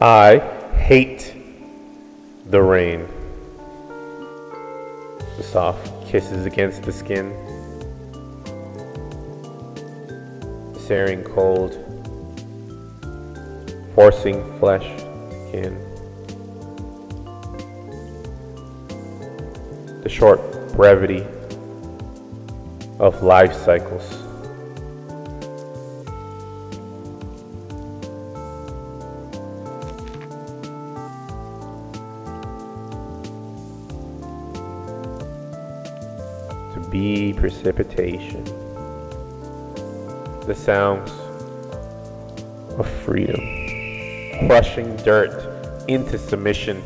I hate the rain. The soft kisses against the skin. The searing cold, forcing flesh skin. The short brevity of life cycles. To be precipitation. The sounds of freedom, crushing dirt into submission.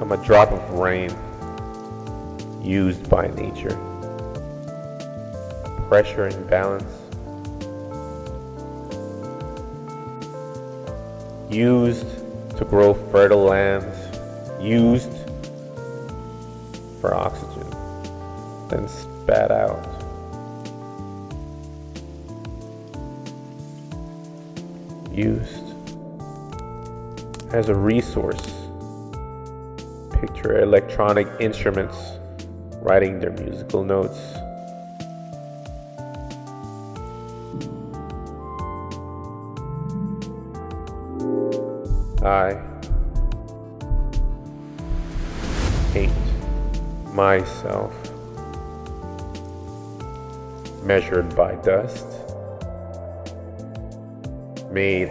I'm a drop of rain used by nature. Pressure and balance. Used to grow fertile lands. Used for oxygen. Then spat out. Used as a resource. Picture electronic instruments writing their musical notes. I hate myself, measured by dust, made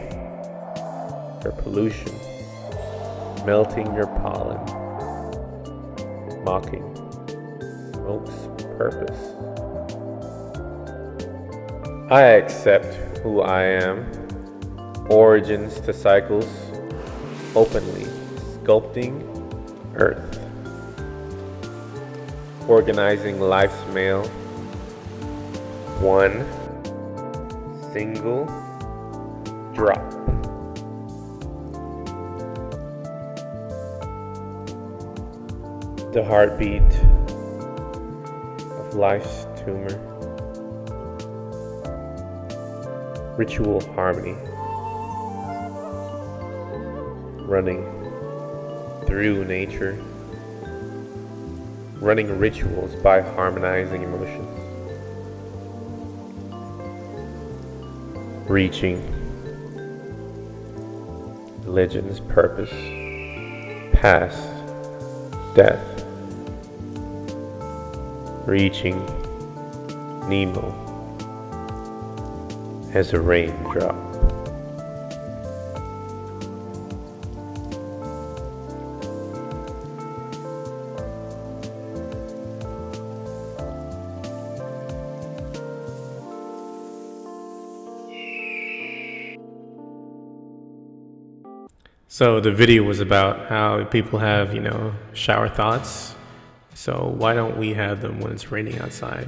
for pollution, melting your pollen, mocking smoke's purpose. I accept who I am, origins to cycles, openly sculpting earth, organizing life's mail, one single drop. The heartbeat of life's tumor. Ritual harmony. Running through nature. Running rituals by harmonizing emotions. Reaching religion's purpose. Past death. Reaching Nemo as a raindrop. So the video was about how people have, shower thoughts. So why don't we have them when it's raining outside?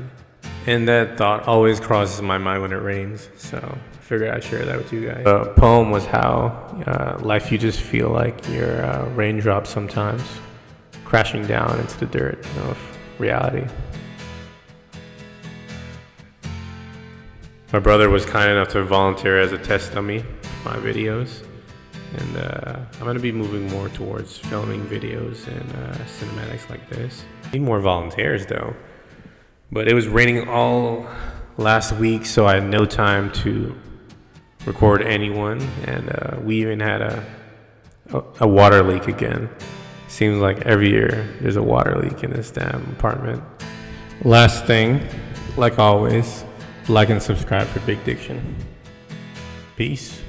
And that thought always crosses my mind when it rains. So I figured I'd share that with you guys. The poem was how life, you just feel like you're a raindrop sometimes, crashing down into the dirt of reality. My brother was kind enough to volunteer as a test dummy for my videos. And I'm going to be moving more towards filming videos and cinematics like this. Need more volunteers though. But it was raining all last week, so I had no time to record anyone. And we even had a water leak again. Seems like every year there's a water leak in this damn apartment. Last thing, like always, like and subscribe for Big Diction. Peace.